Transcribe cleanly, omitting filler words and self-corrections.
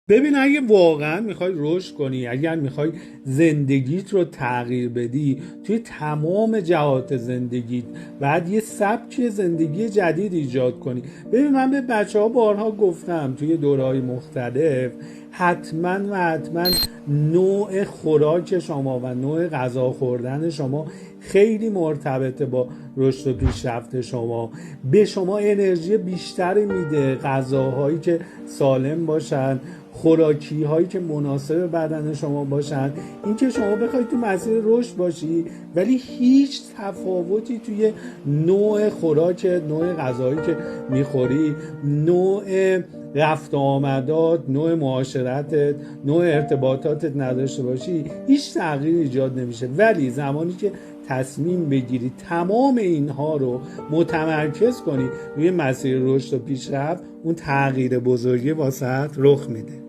ببین اگه واقعا میخوای رشد کنی، اگر میخوای زندگیت رو تغییر بدی توی تمام جهات زندگیت، بعد یه سبک زندگی جدید ایجاد کنی. ببین من به بچه ها بارها گفتم توی دوره‌های مختلف، حتما نوع خوراک شما و نوع غذا خوردن شما خیلی مرتبطه با رشد و پیشرفت شما. به شما انرژی بیشتری میده غذاهایی که سالم باشن، خوراکی هایی که مناسب بدن شما باشن. این که شما بخوای تو مسیر رشد باشی ولی هیچ تفاوتی توی نوع خوراک، نوع غذایی که میخوری، نوع رفت آمدات، نوع معاشرتت، نوع ارتباطاتت نداشته باشی، هیچ تغییر ایجاد نمیشه. ولی زمانی که تصمیم بگیری تمام اینها رو متمرکز کنی روی مسیر رشد و پیشرفت، اون تغییر بزرگی واسط رخ میده.